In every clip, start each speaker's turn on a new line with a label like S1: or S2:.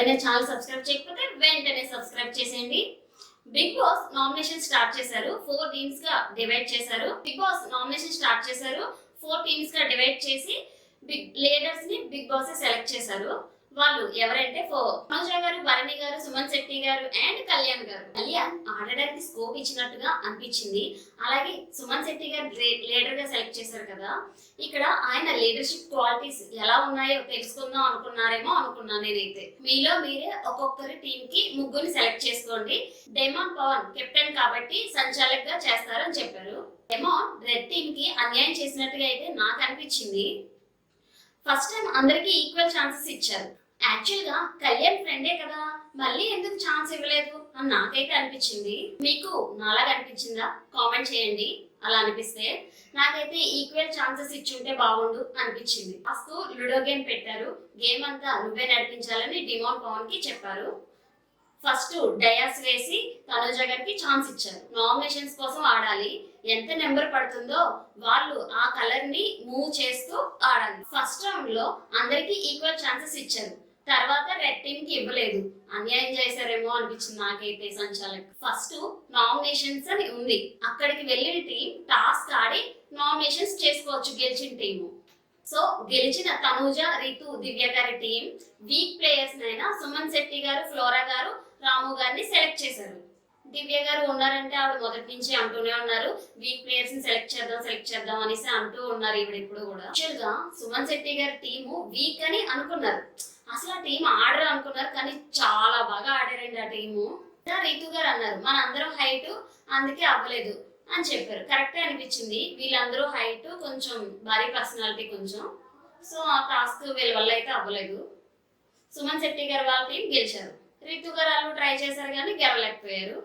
S1: ఎవరైనా channel subscribe చేయకపోతే వెంటనే సబ్స్క్రైబ్ చేసేయండి. బిగ్ బాస్ నామినేషన్ స్టార్ట్ చేశారు. 4 టీమ్స్ గా డివైడ్ చేశారు. బిగ్ బాస్ నామినేషన్ స్టార్ట్ చేశారు. 4 టీమ్స్ గా డివైడ్ చేసి బిగ్ లీడర్స్ ని బిగ్ బాస్ సెలెక్ట్ చేశారు. వాళ్ళు ఎవరంటే తనుజ గారు, భరణి గారు, సుమన్ శెట్టి గారు అండ్ కళ్యాణ్ గారు. కళ్యాణ్ ఆడడానికి స్కోప్ ఇచ్చినట్టుగా అనిపించింది. అలాగే సుమన్ శెట్టి గారు లీడర్ గా సెలెక్ట్ చేశారు కదా, ఇక్కడ ఆయన లీడర్షిప్ క్వాలిటీస్ ఎలా ఉన్నాయో తెలుసుకుందాం అనుకున్నాను నేనైతే. మీలో మీరే ఒక్కొక్కరి టీం కి ముగ్గురిని సెలెక్ట్ చేసుకోండి. డెమాన్ పవన్ కెప్టెన్ కాబట్టి సంచాలక్ గా చేస్తారని చెప్పారు. డెమాన్ రెడ్ టీం కి అన్యాయం చేసినట్టుగా అయితే నాకు అనిపించింది. ఫస్ట్ టైం అందరికి ఈక్వల్ ఛాన్సెస్ ఇచ్చారు. యాక్చువల్ గా కళ్యాణ్ ఫ్రెండే కదా, మళ్ళీ ఎందుకు ఛాన్స్ ఇవ్వలేదు అని నాకైతే అనిపించింది. మీకు నాలాగా అనిపించిందా? కామెంట్ చేయండి. అలా అనిపిస్తే నాకైతే ఈక్వల్ ఛాన్సెస్ ఇచ్చుంటే బాగుండు అనిపించింది. ఫస్ట్ లుడో గేమ్ పెట్టారు. గేమ్ అంతా నువ్వే నడిపించాలని డిమాండ్ పవన్ కి చెప్పారు. ఫస్ట్ డయాస్ వేసి తనుజ గారికి ఛాన్స్ ఇచ్చారు. నామినేషన్స్ కోసం ఆడాలి. ఎంత నెంబర్ పడుతుందో వాళ్ళు ఆ కలర్ ని మూవ్ చేస్తూ ఆడాలి. ఫస్ట్ రౌండ్ లో అందరికి ఈక్వల్ ఛాన్సెస్ ఇచ్చారు. తర్వాత రెడ్ టీమ్ కి ఇవ్వలేదు. అన్యాయం చేశారేమో అనిపించింది నాకైతే సంచాలక్. ఫస్ట్ నామినేషన్స్ అని ఉంది. అక్కడికి వెళ్ళిన టీం టాస్క్ ఆడి నామినేషన్స్ చేసుకోవచ్చు గెలిచిన టీము. సో గెలిచిన తనూజ, రితు, దివ్య గారి టీం వీక్ ప్లేయర్స్ నైనా సుమన్ శెట్టి గారు, ఫ్లోరా గారు, రాము గారిని సెలెక్ట్ చేశారు. దివ్య గారు ఉన్నారంటే ఆవిడ మొదటి నుంచి అంటూనే ఉన్నారు, వీక్ ప్లేయర్స్ ని సెలెక్ట్ చేద్దాం అనేసి అంటూ ఉన్నారు ఈవిడ ఇప్పుడు కూడా. యాక్చువల్ గా సుమన్ శెట్టి గారి టీము వీక్ అని అనుకున్నారు. అసలు ఆ టీం ఆడరు అనుకున్నారు, కానీ చాలా బాగా ఆడారండి ఆ టీము. రితు గారు అన్నారు మనందరం హైట్ అందుకే అవ్వలేదు అని చెప్పారు. కరెక్టే అనిపించింది. వీళ్ళందరూ హైట్, కొంచెం భారీ పర్సనాలిటీ కొంచెం. సో ఆ టాస్క్ వీళ్ళ వల్ల అయితే అవ్వలేదు. సుమన్ శెట్టి గారు వాళ్ళ టీం గెలిచారు. రితు గారు వాళ్ళు ట్రై చేశారు కానీ గెలవలేకపోయారు.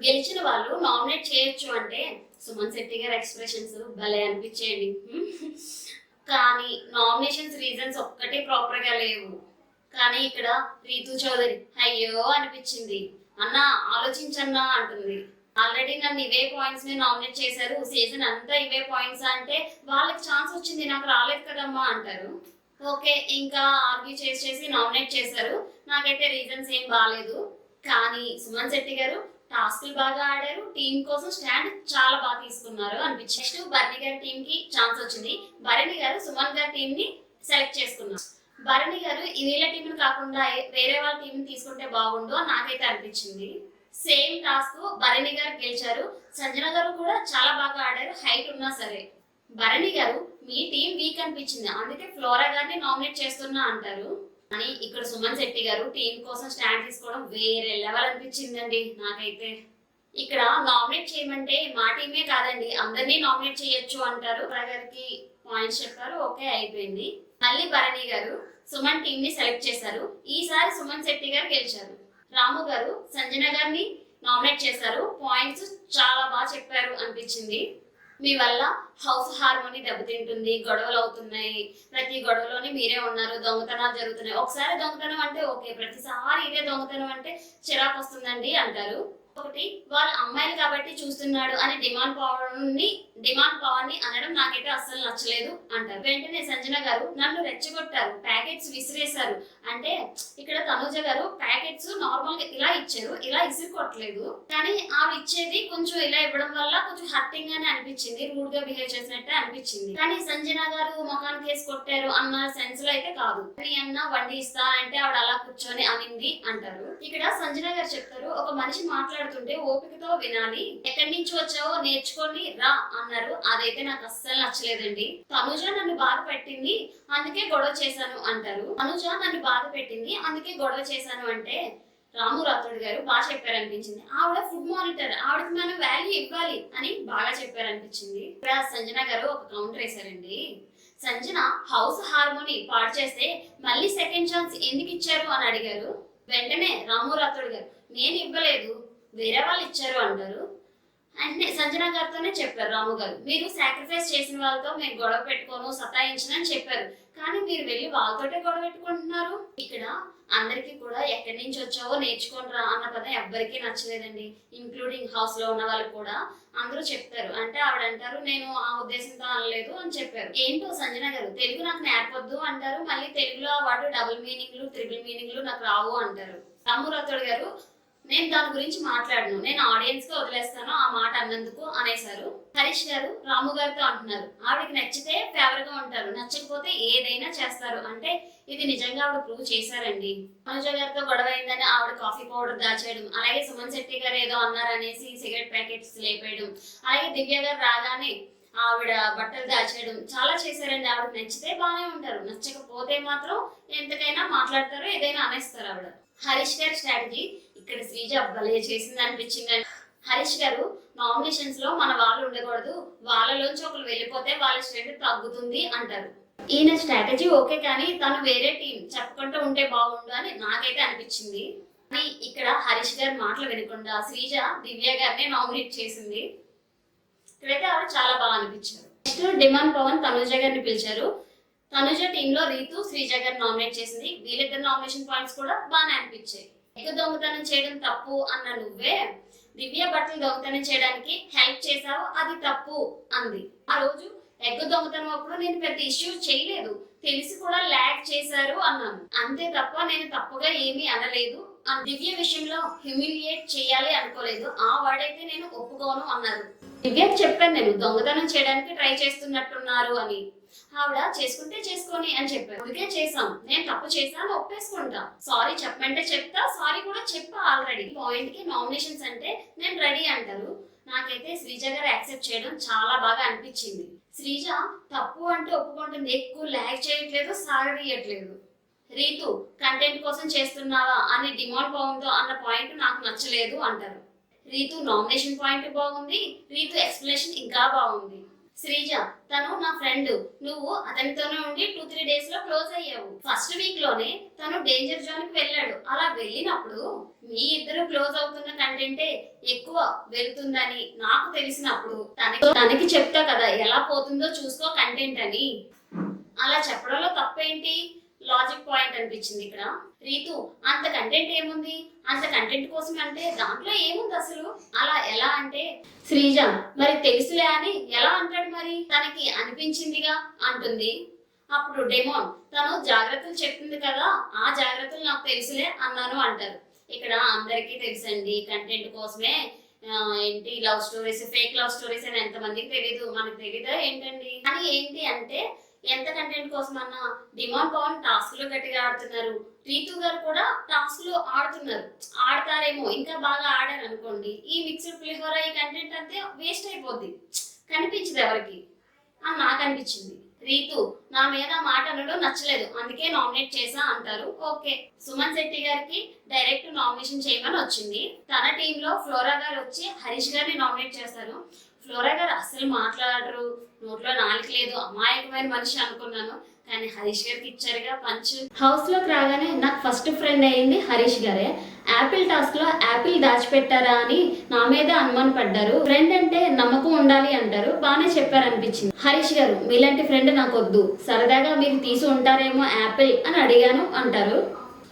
S1: గెలిచిన వాళ్ళు నామినేట్ చేయొచ్చు అంటే సుమన్ శెట్టి గారి ఎక్స్ప్రెషన్స్ భలే అనిపించేయండి. కానీ నామినేషన్స్ రీజన్స్ ఒక్కటే ప్రాపర్ గా లేవు. కానీ ఇక్కడ రీతు చౌదరి అయ్యో అనిపించింది. అన్నా ఆలోచించన్నా అంటుంది. ఆల్రెడీ నన్ను ఇవే పాయింట్స్ మీద నామినేట్ చేశారు, సీజన్ అంతా ఇవే పాయింట్స్ అంటే వాళ్ళకి ఛాన్స్ వచ్చింది నాకు రాలేదు కదమ్మా అంటారు. ఓకే, ఇంకా ఆర్గ్యూ చేసి నామినేట్ చేశారు. నాకైతే రీజన్స్ ఏం బాగాలేదు. కానీ సుమన్ శెట్టి గారు టాస్క్లు బాగా ఆడారు. టీం కోసం స్టాండ్ చాలా బాగా తీసుకున్నారు అనిపించింది. నెక్స్ట్ భరణి గారి టీం కి ఛాన్స్ వచ్చింది. భరణి గారు సుమన్ గారి టీం ని సెలెక్ట్ చేసుకున్నారు. భరణి గారు వీళ్ళ టీం కాకుండా వేరే వాళ్ళ టీం తీసుకుంటే బాగుండు అని నాకైతే అనిపించింది. సేమ్ టాస్క్ భరణి గారు గెలిచారు. సంజన గారు కూడా చాలా బాగా ఆడారు, హైట్ ఉన్నా సరే. భరణి గారు మీ టీం వీక్ అనిపించింది అందుకే ఫ్లోరా గారిని నామినేట్ చేస్తున్నా అంటారు. కానీ ఇక్కడ సుమన్ శెట్టి గారు టీం కోసం స్టాండ్ తీసుకోవడం వేరే లెవెల్ అనిపించిందండి నాకైతే. ఇక్కడ నామినేట్ చేయమంటే మా టీమే కాదండి అందరినీ నామినేట్ చేయొచ్చు అంటారు. గారికి పాయింట్స్ చెప్పారు, ఓకే అయిపోయింది. మళ్ళీ భరణి గారు సుమన్ టీం ని సెలెక్ట్ చేశారు. ఈసారి సుమన్ శెట్టి గారు గెలిచారు. రాము గారు సంజన గారిని నామినేట్ చేశారు. పాయింట్స్ చాలా బాగా చెప్పారు అనిపించింది. మీ వల్ల హౌస్ హార్మోని దెబ్బతింటుంది, గొడవలు అవుతున్నాయి, ప్రతి గొడవలోని మీరే ఉన్నారు, దొంగతనాలు జరుగుతున్నాయి. ఒకసారి దొంగతనం అంటే ఓకే, ప్రతిసారి ఇదే దొంగతనం అంటే చిరాకు వస్తుందండి అంటారు. ఒకటి వాళ్ళ అమ్మాయిలు కాబట్టి చూస్తున్నాడు అని డిమాండ్ పవన్ ని అనడం నాకైతే అస్సలు నచ్చలేదు అంటారు. వెంటనే సంజన గారు నన్ను రెచ్చగొట్టారు, ప్యాకెట్స్ విసిరేశారు అంటే ఇక్కడ తనుజ గారు ప్యాకెట్స్ నార్మల్ గా ఇలా ఇచ్చారు, ఇలా ఇసురుకోవట్లేదు. కానీ ఆమె ఇచ్చేది కొంచెం ఇలా ఇవ్వడం వల్ల కొంచెం హర్టింగ్ అని అనిపించింది, రూడ్ గా బిహేవ్ చేసినట్టే అనిపించింది. కానీ సంజన గారు ముఖానికి వేసి కొట్టారు అన్న సెన్స్ లో అయితే కాదు. అన్న వండి ఇస్తా అంటే ఆవిడ అలా కూర్చొని అనింది అంటారు. ఇక్కడ సంజన గారు చెప్తారు ఒక మనిషి మాట్లాడుతుంటే ఓపికతో వినాలి, ఎక్కడి నుంచి వచ్చావో నేర్చుకొని రా అన్నారు. అదైతే నాకు అస్సలు నచ్చలేదండి. తనుజ నన్ను బాధ పెట్టింది అందుకే గొడవ చేశాను అంటారు. తనుజ నన్ను బాధ పెట్టింది అందుకే గొడవ చేశాను అంటే రాము రాథోడ్ గారు బాగా చెప్పారనిపించింది. ఆవిడ ఫుడ్ మానిటర్, ఆవిడకి మనం వాల్యూ ఇవ్వాలి అని బాగా చెప్పారనిపించింది. ఇక్కడ సంజన గారు ఒక కౌంటర్ వేశారండి. సంజన హౌస్ హార్మోని పాడు చేస్తే మళ్ళీ సెకండ్ ఛాన్స్ ఎందుకు ఇచ్చారు అని అడిగారు. వెంటనే రాము రాథోడ్ గారు నేను ఇవ్వలేదు వేరే వాళ్ళు ఇచ్చారు అంటారు. అంటే సంజన గారితోనే చెప్పారు రాము గారు, మీరు సాక్రిఫైస్ చేసిన వాళ్ళతో మేము గొడవ పెట్టుకోను సతాయించనని చెప్పారు, కానీ మీరు వెళ్ళి వాళ్ళతోటే గొడవ పెట్టుకుంటున్నారు. ఇక్కడ అందరికీ కూడా ఎక్కడి నుంచి వచ్చావో నేర్చుకోనరా అన్న పదం ఎవ్వరికీ నచ్చలేదండి, ఇంక్లూడింగ్ హౌస్ లో ఉన్న వాళ్ళు కూడా. అందరూ చెప్తారు, అంటే ఆవిడ అంటారు నేను ఆ ఉద్దేశంతో అనలేదు అని చెప్పారు. ఏంటో సంజన గారు, తెలుగు నాకు నేర్పొద్దు అంటారు, మళ్ళీ తెలుగులో వాడు డబుల్ మీనింగ్లు ట్రిపుల్ మీనింగ్లు నాకు రావు అంటారు. రాము రాథోడ్ గారు, నేను దాని గురించి మాట్లాడను, నేను ఆడియన్స్ కి వదిలేస్తాను ఆ మాట అన్నందుకు అనేసారు. హరీష్ గారు రాము గారితో అంటున్నారు, ఆవిడకి నచ్చితే ఫేవర్ గా ఉంటారు, నచ్చకపోతే ఏదైనా చేస్తారు. అంటే ఇది నిజంగా ఆవిడ ప్రూవ్ చేశారండి. తనుజ గారితో గొడవ అయిందని ఆవిడ కాఫీ పౌడర్ దాచేయడం, అలాగే సుమన్ శెట్టి గారు ఏదో అన్నారనేసి సిగరెట్ ప్యాకెట్స్ లేపేయడం, అలాగే దివ్య గారు రాగానే ఆవిడ బట్టలు దాచేయడం, చాలా చేశారండి. ఆవిడకి నచ్చితే బాగానే ఉంటారు, నచ్చకపోతే మాత్రం ఎంతకైనా మాట్లాడతారు, ఏదైనా అనేస్తారు ఆవిడ. హరీష్ గారి స్ట్రాటజీ ఇక్కడ శ్రీజ భలే చేసింది అనిపించింది. హరీష్ గారు, నామినేషన్స్ లో మన వాళ్ళు ఉండకూడదు, వాళ్ళలోంచి ఒకరు వెళ్ళిపోతే వాళ్ళ స్ట్రెంత్ తగ్గుతుంది అంటారు. ఈయన స్ట్రాటజీ ఓకే, కానీ తను వేరే టీం చెప్పుకుంటూ ఉంటే బాగుండు అని నాకైతే అనిపించింది. కానీ ఇక్కడ హరీష్ గారి మాటలు వినకుండా శ్రీజ దివ్య గారిని నామినేట్ చేసింది. ఇక్కడైతే ఆవిడ చాలా బాగా అనిపించారు. నెక్స్ట్ డిమాండ్ పవన్ తనుజ గారిని పిలిచారు. తనుజ టీంలో రీతు శ్రీజ గారిని నామినేట్ చేసింది. వీళ్ళిద్దరు నామినేషన్ పాయింట్స్ కూడా బాగానే అనిపించాయి. ఎగ్గు దొంగతనం చేయడం తప్పు అన్న నువ్వే దివ్య బట్టలు దొంగతనం చేయడానికి హెల్ప్ చేసావు, అది తప్పు అంది. ఆ రోజు ఎగ్గు దొంగతనం అప్పుడు నేను పెద్ద ఇష్యూ చేయలేదు, తెలిసి కూడా ల్యాగ్ చేశారు అన్నాను, అంతే తప్ప నేను తప్పుగా ఏమీ అనలేదు. ఆ దివ్య విషయంలో హ్యూమిలియేట్ చేయాలి అనుకోలేదు, ఆ వాడైతే నేను ఒప్పుకోను అన్నారు. దివ్యకి చెప్పాను నేను దొంగతనం చేయడానికి ట్రై చేస్తున్నట్టున్నారు అని. ఆవిడ చేసుకుంటే చేసుకొని అని చెప్పారు, అందుకే చేసాం, నేను తప్పు చేశాను ఒప్పేసుకుంటా, సారీ చెప్పమంటే చెప్తా, సారీ కూడా చెప్పా ఆల్రెడీ. పాయింట్ కి నామినేషన్స్ అంటే నేను రెడీ అంటారు. నాకైతే శ్రీజ గారు యాక్సెప్ట్ చేయడం చాలా బాగా అనిపించింది. శ్రీజ తప్పు అంటే ఒప్పుకుంటుంది, ఎక్కువ ల్యాగ్ చేయట్లేదు, సాగదీయట్లేదు. రీతు కంటెంట్ కోసం చేస్తున్నావా అని డిమాండ్ బాగుందో అన్న పాయింట్ నాకు నచ్చలేదు అంటారు. రీతు నామినేషన్ పాయింట్ బాగుంది, రీతు ఎక్స్ప్లెనేషన్ ఇంకా బాగుంది. శ్రీజ, తను నా ఫ్రెండ్, నువ్వు అతనితోనే ఉండి 2-3 days లో క్లోజ్ అయ్యావు, ఫస్ట్ వీక్ లోనే తను డేంజర్ జోన్ కి వెళ్ళాడు, అలా వెళ్ళినప్పుడు మీ ఇద్దరు క్లోజ్ అవుతున్న కంటెంటే ఎక్కువ వెళ్తుందని నాకు తెలిసినప్పుడు తనకి చెప్తా కదా ఎలా పోతుందో చూసుకో కంటెంట్ అని. అలా చెప్పడంలో తప్పేంటి, లాజిక్ పాయింట్ అనిపించింది ఇక్కడ. రీతు, అంత కంటెంట్ ఏముంది, అంత కంటెంట్ కోసం అంటే దాంట్లో ఏముంది అసలు, అలా ఎలా అంటే శ్రీజ మరి తెలుసులే అని ఎలా అంటాడు, మరి తనకి అనిపించిందిగా అంటుంది. అప్పుడు డెమోన్, తను జాగ్రత్తలు చెప్తుంది కదా, ఆ జాగ్రత్తలు నాకు తెలుసులే అన్నాను అంటారు. ఇక్కడ అందరికీ తెలుసండి కంటెంట్ కోసమే ఏంటి love stories, fake love stories అని ఎంతమందికి తెలీదు, మనకు తెలీదా ఏంటండి. కానీ ఏంటి అంటే ఎంత కంటెంట్ కోసం అన్నా డిమాండ్ పవన్ టాస్క్ లో గట్టిగా ఆడుతున్నారు, రీతు గారు కూడా టాస్క్ లో ఆడతారేమో, ఇంకా బాగా ఆడారు అనుకోండి, ఈ మిక్స్డ్ పులిహోర ఈ కంటెంట్ అంతే వేస్ట్ అయిపోద్ది, కనిపించదు ఎవరికి అని నాకు అనిపించింది. రీతు, నా మీద మాట అనడం నచ్చలేదు, అందుకే నామినేట్ చేసా అంటారు. ఓకే, సుమన్ శెట్టి గారికి డైరెక్ట్ నామినేషన్ చేయమని వచ్చింది. తన టీంలో ఫ్లోరా గారు వచ్చి హరీష్ గారిని నామినేట్ చేస్తారు. ఫ్లోరా గారు అస్సలు మాట్లాడరు, నోట్లో నాలుక లేదు, అమాయకమైన మనిషి అనుకున్నాను, కానీ హరీష్ గారికి ఇచ్చారుగా పంచ్. హౌస్ లోకి రాగానే నాకు ఫస్ట్ ఫ్రెండ్ అయింది హరీష్ గారే. యాపిల్ టాస్క్ లో యాపిల్ దాచిపెట్టారా అని నా మీద అనుమాన పడ్డారు. ఫ్రెండ్ అంటే నమ్మకం ఉండాలి అంటారు, బాగానే చెప్పారు అనిపించింది. హరీష్ గారు, మీలాంటి ఫ్రెండ్ నాకు వద్దు, సరదాగా మీరు తీసి ఉంటారేమో యాపిల్ అని అడిగాను అంటారు.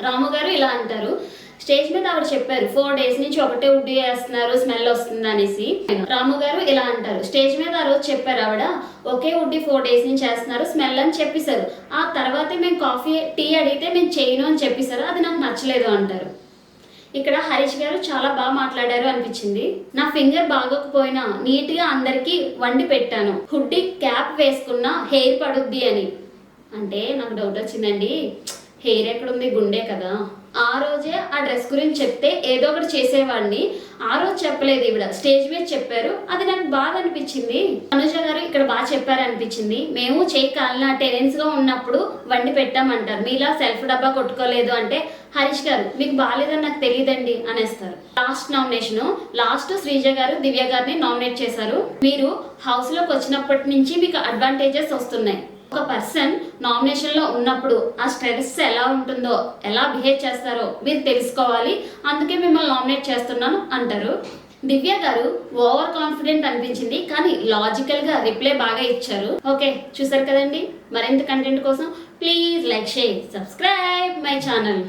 S1: రాము గారు ఇలా అంటారు, స్టేజ్ మీద ఆవిడ చెప్పారు 4 days నుంచి ఒకటే ఉడ్డి వేస్తున్నారు, స్మెల్ వస్తుంది అనేసి. రాము గారు ఇలా అంటారు, స్టేజ్ మీద ఆ రోజు చెప్పారు ఆవిడ ఒకే ఉడ్డి 4 days నుంచి వేస్తున్నారు, స్మెల్ అని చెప్పేశారు, ఆ తర్వాతే మేము కాఫీ టీ అడిగితే మేము చేయను అని చెప్పేశారు, అది నాకు నచ్చలేదు అంటారు. ఇక్కడ హరీష్ గారు చాలా బాగా మాట్లాడారు అనిపించింది. నా ఫింగర్ బాగోకపోయినా నీట్ గా అందరికి వండి పెట్టాను, హుడ్డీ క్యాప్ వేసుకున్నా హెయిర్ పడుద్ది అని. అంటే నాకు డౌట్ వచ్చిందండి, హెయిర్ ఎక్కడుంది, గుండె కదా. ఆ రోజే ఆ డ్రెస్ గురించి చెప్తే ఏదో ఒకటి చేసేవాడిని, ఆ రోజు చెప్పలేదు, ఈవిడ స్టేజ్ మీద చెప్పారు, అది నాకు బాగా అనిపించింది. తనుజ గారు ఇక్కడ బాగా చెప్పారు అనిపించింది. మేము చేయి కాలిన టెరెన్స్ గా ఉన్నప్పుడు వండి పెట్టామంటారు, మీలా సెల్ఫ్ డబ్బా కొట్టుకోలేదు అంటే హరీష్ గారు మీకు బాగాలేదని నాకు తెలియదండి అనేస్తారు. లాస్ట్ నామినేషన్, లాస్ట్ శ్రీజ గారు దివ్య గారిని నామినేట్ చేశారు. మీరు హౌస్ లోకి వచ్చినప్పటి నుంచి మీకు అడ్వాంటేజెస్ వస్తున్నాయి. ఒక పర్సన్ నామినేషన్ లో ఉన్నప్పుడు ఆ స్ట్రెస్ ఎలా ఉంటుందో, ఎలా బిహేవ్ చేస్తారో మీరు తెలుసుకోవాలి, అందుకే మిమ్మల్ని నామినేట్ చేస్తున్నాను అంటారు. దివ్య గారు ఓవర్ కాన్ఫిడెంట్ అనిపించింది, కానీ లాజికల్ గా రిప్లై బాగా ఇచ్చారు. ఓకే, చూసారు కదండి. మరింత కంటెంట్ కోసం please like, share, subscribe my channel.